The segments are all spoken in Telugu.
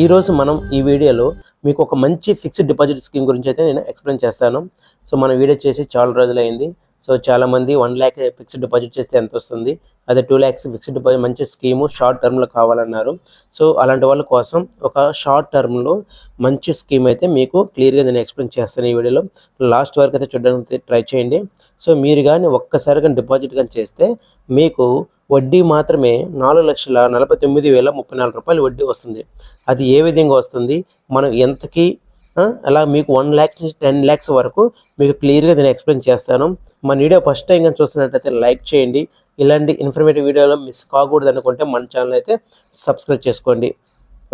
ఈరోజు మనం ఈ వీడియోలో మీకు ఒక మంచి ఫిక్స్డ్ డిపాజిట్ స్కీమ్ గురించి అయితే నేను ఎక్స్ప్లెయిన్ చేస్తాను. సో మన వీడియో చేసి చాలా రోజులైంది. సో చాలామంది 1 lakh ఫిక్స్డ్ డిపాజిట్ చేస్తే ఎంత వస్తుంది, అదే 2 lakhs ఫిక్స్డ్ డిపాజిట్ మంచి స్కీము షార్ట్ టర్మ్లో కావాలన్నారు. సో అలాంటి వాళ్ళ కోసం ఒక షార్ట్ టర్మ్లో మంచి స్కీమ్ అయితే మీకు క్లియర్గా నేను ఎక్స్ప్లెయిన్ చేస్తాను ఈ వీడియోలో. లాస్ట్ వరకు అయితే చూడడానికి ట్రై చేయండి. సో మీరు కానీ ఒక్కసారిగా డిపాజిట్ కానీ చేస్తే మీకు వడ్డీ మాత్రమే 4,49,034 రూపాయలు వడ్డీ వస్తుంది. అది ఏ విధంగా వస్తుంది, మనం ఎంతకి అలా మీకు 1 lakh నుంచి 10 lakhs వరకు మీకు క్లియర్గా నేను ఎక్స్ప్లెయిన్ చేస్తాను. మన వీడియో ఫస్ట్ టైం కానీ చూస్తున్నట్లయితే లైక్ చేయండి. ఇలాంటి ఇన్ఫర్మేటివ్ వీడియోలో మిస్ కాకూడదు అనుకుంటే మన ఛానల్ అయితే సబ్స్క్రైబ్ చేసుకోండి.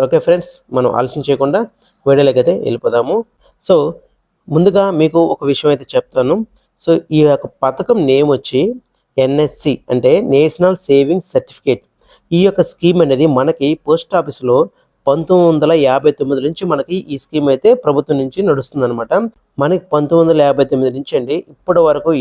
ఓకే ఫ్రెండ్స్, మనం ఆలస్యం చేయకుండా వీడియోలోకి అయితే వెళ్ళిపోదాము. సో ముందుగా మీకు ఒక విషయం అయితే చెప్తాను. సో ఈ యొక్క పథకం నేమ్ వచ్చి ఎన్ఎస్సి అంటే నేషనల్ సేవింగ్స్ సర్టిఫికేట్. ఈ యొక్క స్కీమ్ అనేది మనకి పోస్ట్ ఆఫీస్లో 1959 నుంచి మనకి ఈ స్కీమ్ అయితే ప్రభుత్వం నుంచి నడుస్తుంది అనమాట. మనకి 1959 నుంచి అండి ఇప్పటి వరకు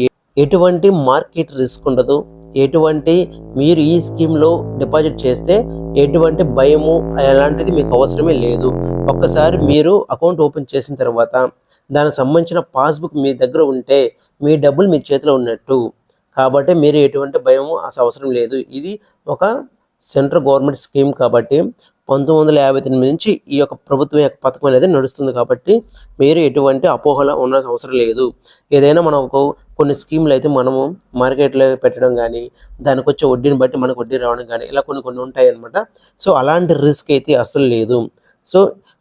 ఎటువంటి మార్కెట్ రిస్క్ ఉండదు. ఎటువంటి మీరు ఈ స్కీమ్లో డిపాజిట్ చేస్తే ఎటువంటి భయము అలాంటిది మీకు అవసరమే లేదు. ఒక్కసారి మీరు అకౌంట్ ఓపెన్ చేసిన తర్వాత దానికి సంబంధించిన పాస్బుక్ మీ దగ్గర ఉంటే మీ డబ్బులు మీ చేతిలో ఉన్నట్టు. కాబట్టి మీరు ఎటువంటి భయము అసలు అవసరం లేదు. ఇది ఒక సెంట్రల్ గవర్నమెంట్ స్కీమ్ కాబట్టి 1959 నుంచి ఈ యొక్క ప్రభుత్వం యొక్క పథకం అనేది నడుస్తుంది. కాబట్టి మీరు ఎటువంటి అపోహల ఉన్న అవసరం లేదు. ఏదైనా మనకు కొన్ని స్కీములు అయితే మనము మార్కెట్లో పెట్టడం కానీ దానికి వచ్చే వడ్డీని బట్టి మనకు వడ్డీ రావడం కానీ ఇలా కొన్ని ఉంటాయి అన్నమాట. సో అలాంటి రిస్క్ అయితే అసలు లేదు. సో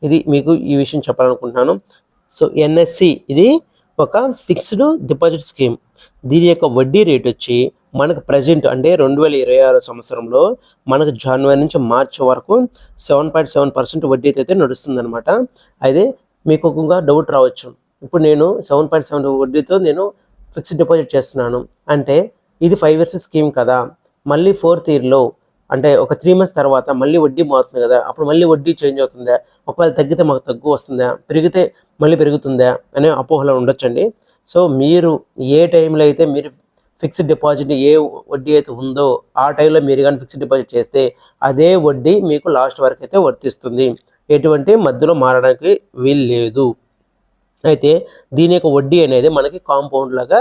ఇది మీకు ఈ విషయం చెప్పాలనుకుంటున్నాను. సో ఎన్ఎస్సి ఇది ఒక ఫిక్స్డ్ డిపాజిట్ స్కీమ్. దీని యొక్క వడ్డీ రేట్ వచ్చి మనకు ప్రజెంట్ అంటే 2026 సంవత్సరంలో మనకు జనవరి నుంచి మార్చి వరకు 7.7% వడ్డీ అయితే నడుస్తుంది అనమాట. అయితే మీకు ఒక డౌట్ రావచ్చు, ఇప్పుడు నేను 7.7 వడ్డీతో నేను ఫిక్స్డ్ డిపాజిట్ చేస్తున్నాను అంటే ఇది 5 years స్కీమ్ కదా, మళ్ళీ 4th yearలో అంటే ఒక 3 months తర్వాత మళ్ళీ వడ్డీ మారుతుంది కదా, అప్పుడు మళ్ళీ వడ్డీ చేంజ్ అవుతుందా, ఒకవేళ తగ్గితే మాకు తగ్గు వస్తుందా, పెరిగితే మళ్ళీ పెరుగుతుందా అనే అపోహలు ఉండొచ్చండి. సో మీరు ఏ టైంలో అయితే మీరు ఫిక్స్డ్ డిపాజిట్ ఏ వడ్డీ అయితే ఉందో ఆ టైంలో మీరు కానీ ఫిక్స్డ్ డిపాజిట్ చేస్తే అదే వడ్డీ మీకు లాస్ట్ వరకు అయితే వర్తిస్తుంది. ఎటువంటి మధ్యలో మారడానికి వీలు లేదు. అయితే దీని యొక్క వడ్డీ అనేది మనకి కాంపౌండ్ లాగా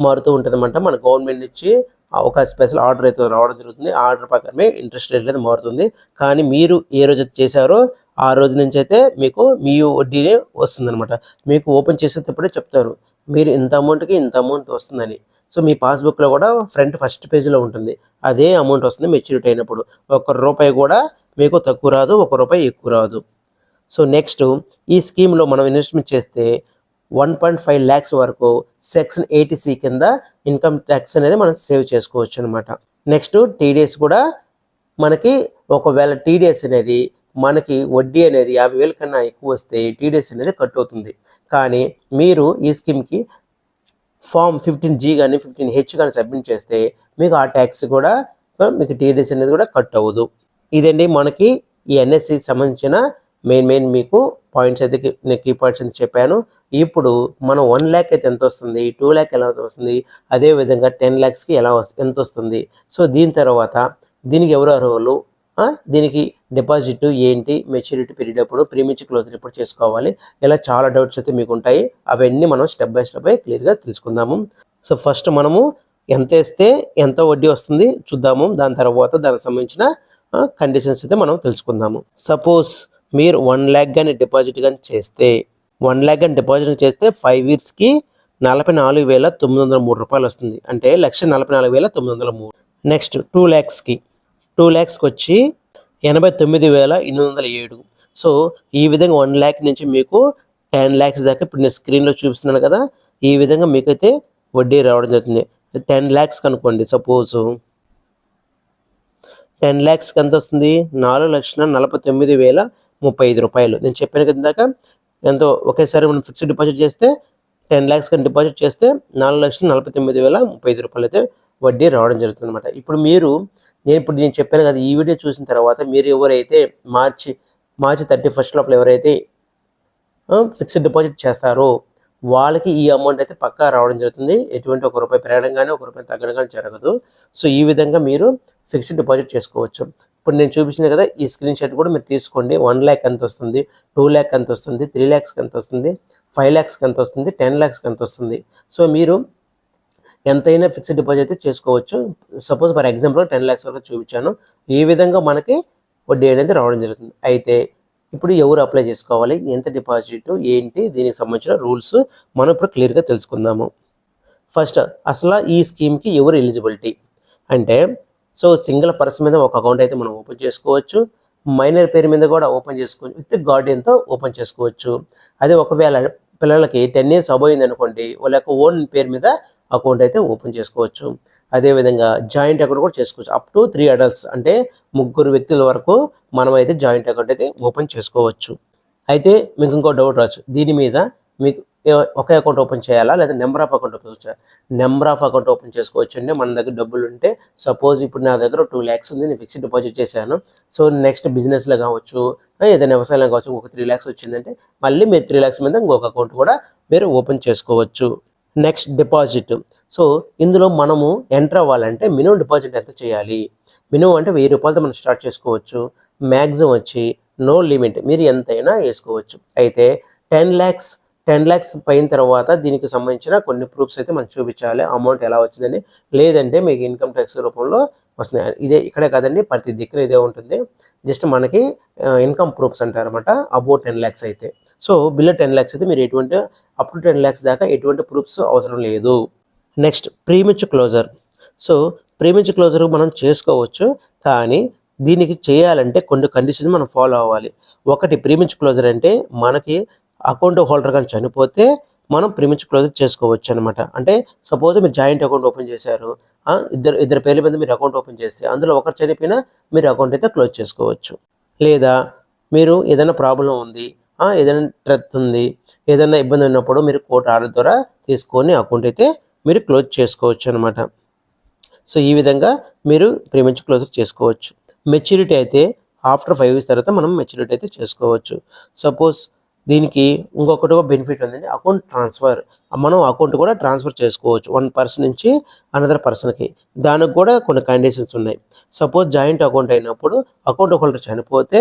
మారుతూ ఉంటుంది అన్నమాట. మన గవర్నమెంట్ నుంచి ఒక స్పెషల్ ఆర్డర్ అయితే రావడం జరుగుతుంది. ఆ ఆర్డర్ ప్రకారమే ఇంట్రెస్ట్ రేట్ అనేది మారుతుంది. కానీ మీరు ఏ రోజు అయితే చేశారో ఆ రోజు నుంచి అయితే మీకు మీ వడ్డీనే వస్తుంది అనమాట. మీకు ఓపెన్ చేసేటప్పుడే చెప్తారు మీరు ఇంత అమౌంట్కి ఇంత అమౌంట్ వస్తుందని. సో మీ పాస్బుక్లో కూడా ఫస్ట్ పేజీలో ఉంటుంది, అదే అమౌంట్ వస్తుంది మెచ్యూరిటీ అయినప్పుడు. ₹1 కూడా మీకు తక్కువ రాదు, ₹1 ఎక్కువ రాదు. సో నెక్స్ట్ ఈ స్కీమ్లో మనం ఇన్వెస్ట్మెంట్ చేస్తే 1.5 lakhs వరకు సెక్షన్ 80C కింద ఇన్కమ్ ట్యాక్స్ అనేది మనం సేవ్ చేసుకోవచ్చు అనమాట. నెక్స్ట్ టీడీఎస్ కూడా మనకి ఒకవేళ టీడీఎస్ అనేది మనకి వడ్డీ అనేది 50,000 కన్నా ఎక్కువ వస్తే టీడీఎస్ అనేది కట్ అవుతుంది. కానీ మీరు ఈ స్కీమ్కి ఫామ్ 15G కానీ 15H కానీ సబ్మిట్ చేస్తే మీకు ఆ ట్యాక్స్ కూడా మీకు టీడీఎస్ అనేది కూడా కట్ అవ్వదు. ఇదండి మనకి ఈ ఎన్ఎస్సికి సంబంధించిన మెయిన్ మీకు పాయింట్స్ అయితే నేను కీ పాయింట్స్ అయితే చెప్పాను. ఇప్పుడు మనం 1 lakh అయితే ఎంత వస్తుంది, 2 lakh ఎలా వస్తుంది, అదేవిధంగా 10 lakhsకి ఎంత వస్తుంది. సో దీని తర్వాత దీనికి ఎవరు అర్హులు, దీనికి డిపాజిట్ ఏంటి, మెచ్యూరిటీ పీరియడ్ ఎప్పుడు, ప్రీమియం క్లోజ్ ఎప్పుడు చేసుకోవాలి, ఇలా చాలా డౌట్స్ అయితే మీకు ఉంటాయి. అవన్నీ మనం స్టెప్ బై స్టెప్ క్లియర్గా తెలుసుకుందాము. సో ఫస్ట్ మనము ఎంత వేస్తే ఎంత వడ్డీ వస్తుంది చూద్దాము. దాని తర్వాత దానికి సంబంధించిన కండిషన్స్ అయితే మనం తెలుసుకుందాము. సపోజ్ మీరు 1 lakh కానీ డిపాజిట్ కానీ చేస్తే 1 lakh కానీ డిపాజిట్ చేస్తే 5 yearsకి 44,903 రూపాయలు వస్తుంది. అంటే 1,44,903. నెక్స్ట్ 2 lakhsకి వచ్చి 89,807. సో ఈ విధంగా 1 lakh నుంచి మీకు 10 lakhs దాకా ఇప్పుడు నేను స్క్రీన్లో చూపిస్తున్నాను కదా, ఈ విధంగా మీకైతే వడ్డీ రావడం జరుగుతుంది. 10 lakhs అనుకోండి, సపోజ్ 10 lakhsకి ఎంత వస్తుంది, 4,49,035 రూపాయలు. నేను చెప్పాను కదా ఇందాక ఎంతో ఒకేసారి మనం ఫిక్స్డ్ డిపాజిట్ చేస్తే 10 lakhs కానీ డిపాజిట్ చేస్తే 4,49,035 రూపాయలు అయితే వడ్డీ రావడం జరుగుతుంది అనమాట. ఇప్పుడు నేను చెప్పాను కదా, ఈ వీడియో చూసిన తర్వాత మీరు ఎవరైతే మార్చి 31st లోపల ఎవరైతే ఫిక్స్డ్ డిపాజిట్ చేస్తారో వాళ్ళకి ఈ అమౌంట్ అయితే పక్కా రావడం జరుగుతుంది. ఎటువంటి ₹1 పెరగడం కానీ ₹1 తగ్గడం కానీ జరగదు. సో ఈ విధంగా మీరు ఫిక్స్డ్ డిపాజిట్ చేసుకోవచ్చు. ఇప్పుడు నేను చూపించిన కదా ఈ స్క్రీన్ షాట్ కూడా మీరు తీసుకోండి. 1 lakh ఎంత వస్తుంది, 2 lakh ఎంత వస్తుంది, 3 lakhs ఎంత వస్తుంది, 5 lakhs ఎంత వస్తుంది, 10 lakhs ఎంత వస్తుంది. సో మీరు ఎంతైనా ఫిక్స్డ్ డిపాజిట్ అయితే చేసుకోవచ్చు. సపోజ్ ఫర్ ఎగ్జాంపుల్ 10 lakhs వరకు చూపించాను. ఈ విధంగా మనకి వడ్డీ అనేది రావడం జరుగుతుంది. అయితే ఇప్పుడు ఎవరు అప్లై చేసుకోవాలి, ఎంత డిపాజిట్ ఏంటి, దీనికి సంబంధించిన రూల్స్ మనం ఇప్పుడు క్లియర్గా తెలుసుకుందాము. ఫస్ట్ అసలు ఈ స్కీమ్కి ఎవరు ఎలిజిబిలిటీ అంటే, సో సింగిల్ పర్సన్ మీద ఒక అకౌంట్ అయితే మనం ఓపెన్ చేసుకోవచ్చు. మైనర్ పేరు మీద కూడా ఓపెన్ చేసుకోవచ్చు. విత్ గార్డియన్తో ఓపెన్ చేసుకోవచ్చు. అదే ఒకవేళ పిల్లలకి 10 years అబోయింది అనుకోండి, వాళ్ళ యొక్క ఓన్ పేరు మీద అకౌంట్ అయితే ఓపెన్ చేసుకోవచ్చు. అదేవిధంగా జాయింట్ అకౌంట్ కూడా చేసుకోవచ్చు. అప్ టు 3 adults అంటే 3 వ్యక్తుల వరకు మనం అయితే జాయింట్ అకౌంట్ అయితే ఓపెన్ చేసుకోవచ్చు. అయితే మీకు ఇంకో డౌట్ రావచ్చు, దీని మీద మీకు ఒకే అకౌంట్ ఓపెన్ చేయాలా లేదా నెంబర్ ఆఫ్ అకౌంట్ ఓపెన్ చేయాలా? నెంబర్ ఆఫ్ అకౌంట్ ఓపెన్ చేసుకోవచ్చు అండి. మన దగ్గర డబ్బులు ఉంటే, సపోజ్ ఇప్పుడు నా దగ్గర 2 lakhs ఉంది, నేను ఫిక్స్డ్ డిపాజిట్ చేశాను. సో నెక్స్ట్ బిజినెస్లో కావచ్చు, ఏదైనా వ్యవసాయంలో కావచ్చు, ఒక 3 lakhs వచ్చిందంటే మళ్ళీ మీరు 3 lakhs మీద ఇంకొక అకౌంట్ కూడా మీరు ఓపెన్ చేసుకోవచ్చు. Next deposit. సో ఇందులో మనము ఎంటర్ అవ్వాలంటే మినిమం డిపాజిట్ ఎంత చేయాలి? మినిమం అంటే 1000 రూపాయలతో మనం స్టార్ట్ చేసుకోవచ్చు. మ్యాక్సిమం వచ్చి నో లిమిట్, మీరు ఎంతైనా వేసుకోవచ్చు. అయితే 10 lakhs పైన తర్వాత దీనికి సంబంధించిన కొన్ని ప్రూఫ్స్ అయితే మనం చూపించాలి, అమౌంట్ ఎలా వచ్చిందని. లేదంటే మీకు ఇన్కమ్ ట్యాక్స్ రూపంలో వస్తుంది. ఇదే ఇక్కడే కాదండి, ప్రతి దిక్కున ఇదే ఉంటుంది. జస్ట్ మనకి ఇన్కమ్ ప్రూఫ్స్ అంటారన్నమాట అబౌట్ 10 lakhs అయితే. సో బిలో 10 lakhs అయితే మీరు ఎటువంటి అప్ టు 10 lakhs దాకా ఎటువంటి ప్రూఫ్స్ అవసరం లేదు. Next premature closure. So premature closure మనం చేసుకోవచ్చు, కానీ దీనికి చేయాలంటే కొన్ని కండిషన్స్ మనం ఫాలో అవ్వాలి. ఒకటి, ప్రీమెచ్యూర్ క్లోజర్ అంటే మనకి అకౌంట్ హోల్డర్ కానీ చనిపోతే మనం ప్రీమెచ్యూర్ క్లోజర్ చేసుకోవచ్చు అనమాట. అంటే సపోజ్ మీరు జాయింట్ అకౌంట్ ఓపెన్ చేశారు, ఇద్దరు పేర్ల మీద మీరు అకౌంట్ ఓపెన్ చేస్తే అందులో ఒకరు చనిపోయినా మీరు అకౌంట్ అయితే క్లోజ్ చేసుకోవచ్చు. లేదా మీరు ఏదైనా ప్రాబ్లం ఉంది, ఏదైనా ట్రెత్ ఉంది, ఏదైనా ఇబ్బంది ఉన్నప్పుడు మీరు కోర్టు ఆర్డర్ ద్వారా తీసుకొని అకౌంట్ అయితే మీరు క్లోజ్ చేసుకోవచ్చు అనమాట. సో ఈ విధంగా మీరు ప్రీమెచ్యూర్ క్లోజర్ చేసుకోవచ్చు. మెచ్యూరిటీ అయితే ఆఫ్టర్ 5 years తర్వాత మనం మెచ్యూరిటీ అయితే చేసుకోవచ్చు. సపోజ్ దీనికి ఇంకొకటి బెనిఫిట్ ఉందండి, అకౌంట్ ట్రాన్స్ఫర్. మనం అకౌంట్ కూడా ట్రాన్స్ఫర్ చేసుకోవచ్చు 1 person నుంచి అనదర్ పర్సన్కి. దానికి కూడా కొన్ని కండిషన్స్ ఉన్నాయి. సపోజ్ జాయింట్ అకౌంట్ అయినప్పుడు అకౌంట్ హోల్డర్ చనిపోతే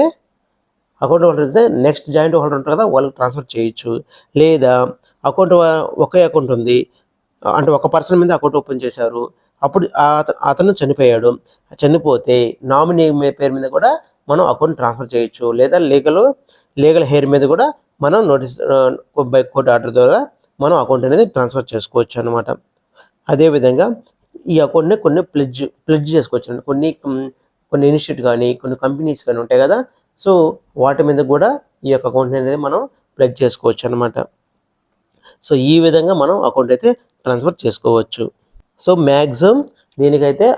అకౌంట్ హోల్డర్ అయితే నెక్స్ట్ జాయింట్ హోల్డర్ ఉంటారు కదా, వాళ్ళకి ట్రాన్స్ఫర్ చేయొచ్చు. లేదా అకౌంట్ ఒకే అకౌంట్ ఉంది అంటే ఒక పర్సన్ మీద అకౌంట్ ఓపెన్ చేశారు, అప్పుడు అతను చనిపోయాడు, చనిపోతే నామినీ పేరు మీద కూడా మనం అకౌంట్ ట్రాన్స్ఫర్ చేయొచ్చు. లేదా లీగల్ హెయిర్ మీద కూడా మనం నోటీస్ బై కోర్ట్ ఆర్డర్ ద్వారా మనం అకౌంట్ అనేది ట్రాన్స్ఫర్ చేసుకోవచ్చు అనమాట. అదేవిధంగా ఈ అకౌంట్ని కొన్ని ప్లెడ్జ్ చేసుకోవచ్చు అండి. కొన్ని ఇన్స్టిట్యూట్ కానీ కొన్ని కంపెనీస్ కానీ ఉంటాయి కదా, సో వాటి మీద కూడా ఈ యొక్క అకౌంట్ అనేది మనం ప్లెడ్జ్ చేసుకోవచ్చు అనమాట. సో ఈ విధంగా మనం అకౌంట్ అయితే ట్రాన్స్ఫర్ చేసుకోవచ్చు. సో మ్యాక్సిమం దీనికైతే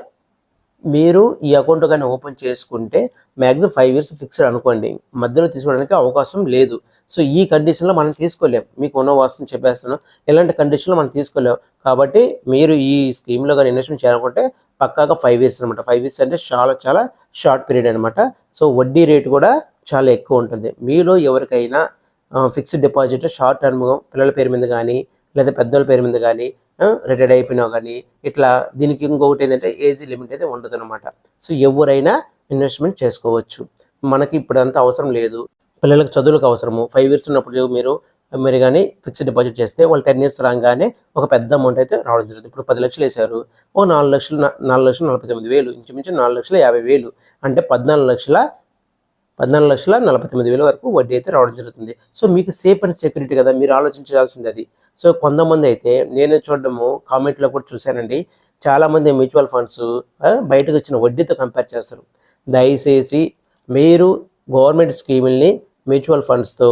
మీరు ఈ అకౌంట్ కానీ ఓపెన్ చేసుకుంటే మ్యాక్సిమం 5 years ఫిక్స్డ్ అనుకోండి, మధ్యలో తీసుకోవడానికి అవకాశం లేదు. సో ఈ కండిషన్లో మనం తీసుకోలేం, మీకు ఉన్న వాస్తవం చెప్పేస్తాను, ఇలాంటి కండిషన్లో మనం తీసుకోలేం. కాబట్టి మీరు ఈ స్కీమ్లో కానీ ఇన్వెస్ట్మెంట్ చేయాలనుకుంటే పక్కాగా 5 years అనమాట. 5 years అంటే చాలా చాలా షార్ట్ పీరియడ్ అనమాట. సో వడ్డీ రేటు కూడా చాలా ఎక్కువ ఉంటుంది. మీలో ఎవరికైనా ఫిక్స్డ్ డిపాజిట్ షార్ట్ టర్మ్ పిల్లల పేరు మీద కానీ లేదా పెద్దోళ్ళ పేరు మీద కానీ రిటైర్డ్ అయిపోయినా కానీ ఇట్లా, దీనికి ఇంకొకటి ఏంటంటే ఏజ్ లిమిట్ అయితే ఉండదు అనమాట. సో ఎవరైనా ఇన్వెస్ట్మెంట్ చేసుకోవచ్చు. మనకి ఇప్పుడు అంతా అవసరం లేదు, పిల్లలకు చదువులకు అవసరము. 5 years ఉన్నప్పుడు మీరు కానీ ఫిక్స్డ్ డిపాజిట్ చేస్తే వాళ్ళు 10 years రాగానే ఒక పెద్ద అమౌంట్ అయితే రావడం జరుగుతుంది. ఇప్పుడు 10 లక్షలు వేశారు, ఓ 4,49,000, ఇంచుమించు 4,50,000 అంటే 14,49,000 వరకు వడ్డీ అయితే రావడం జరుగుతుంది. సో మీకు సేఫ్ అండ్ సెక్యూరిటీ కదా, మీరు ఆలోచించాల్సింది అది. సో కొంతమంది అయితే నేను చూడడము కామెంట్లో కూడా చూశానండి, చాలామంది మ్యూచువల్ ఫండ్స్ బయటకు వచ్చిన వడ్డీతో కంపేర్ చేస్తారు. దయచేసి మీరు గవర్నమెంట్ స్కీముల్ని మ్యూచువల్ ఫండ్స్తో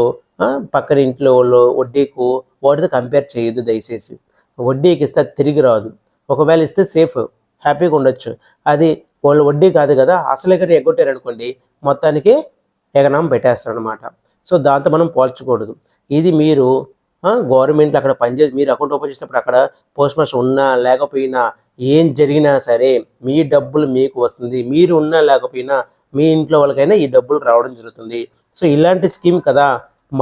పక్కన ఇంట్లో వాళ్ళు వడ్డీకు వాటితో కంపేర్ చేయొద్దు దయచేసి. వడ్డీకి ఇస్తే తిరిగి రాదు, ఒకవేళ ఇస్తే సేఫ్ హ్యాపీగా ఉండొచ్చు. అది వాళ్ళు వడ్డీ కాదు కదా, అసలే కానీ ఎగ్గొట్టారనుకోండి మొత్తానికి ఎగనామం పెట్టేస్తారనమాట. సో దాంతో మనం పోల్చకూడదు. ఇది మీరు గవర్నమెంట్లో అక్కడ పనిచేసి మీరు అకౌంట్ ఓపెన్ చేసినప్పుడు అక్కడ పోస్ట్ మాస్టర్ ఉన్నా లేకపోయినా ఏం జరిగినా సరే మీ డబ్బులు మీకు వస్తుంది. మీరు ఉన్నా లేకపోయినా మీ ఇంట్లో వాళ్ళకైనా ఈ డబ్బులు రావడం జరుగుతుంది. సో ఇలాంటి స్కీమ్ కదా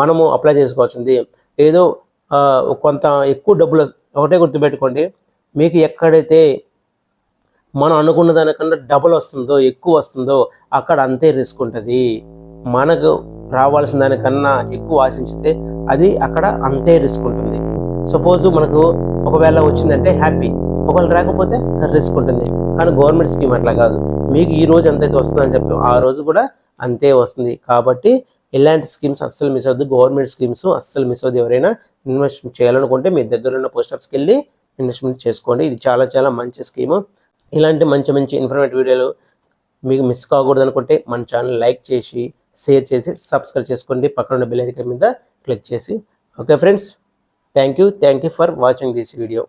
మనము అప్లై చేసుకోవాల్సింది. ఏదో కొంత ఎక్కువ డబ్బులు, ఒకటే గుర్తుపెట్టుకోండి, మీకు ఎక్కడైతే మనం అనుకున్న దానికన్నా డబుల్ వస్తుందో ఎక్కువ వస్తుందో అక్కడ అంతే రిస్క్ ఉంటుంది. మనకు రావాల్సిన దానికన్నా ఎక్కువ ఆశించితే అది అక్కడ అంతే రిస్క్ ఉంటుంది. సపోజ్ మనకు ఒకవేళ వచ్చిందంటే హ్యాపీ, ఒకవేళ రాకపోతే రిస్క్ ఉంటుంది. కానీ గవర్నమెంట్ స్కీమ్ అట్లా కాదు, మీకు ఈ రోజు ఎంతైతే వస్తుందని చెప్తాం ఆ రోజు కూడా అంతే వస్తుంది. కాబట్టి ఇలాంటి స్కీమ్స్ అస్సలు మిస్ అవ్వద్దు, గవర్నమెంట్ స్కీమ్స్ అస్సలు మిస్ అవ్వద్దు. ఎవరైనా ఇన్వెస్ట్మెంట్ చేయాలనుకుంటే మీ దగ్గర ఉన్న పోస్ట్ ఆఫీస్కి వెళ్ళి ఇన్వెస్ట్మెంట్ చేసుకోండి. ఇది చాలా చాలా మంచి స్కీము. ఇలాంటి మంచి మంచి ఇన్ఫర్మేటివ్ వీడియోలు మీకు మిస్ కాకూడదు అనుకుంటే మన ఛానల్ లైక్ చేసి షేర్ చేసి సబ్స్క్రైబ్ చేసుకోండి. పక్కన ఉన్న బెల్ ఐకాన్ మీద క్లిక్ చేసి. Okay friends, thank you for watching this video.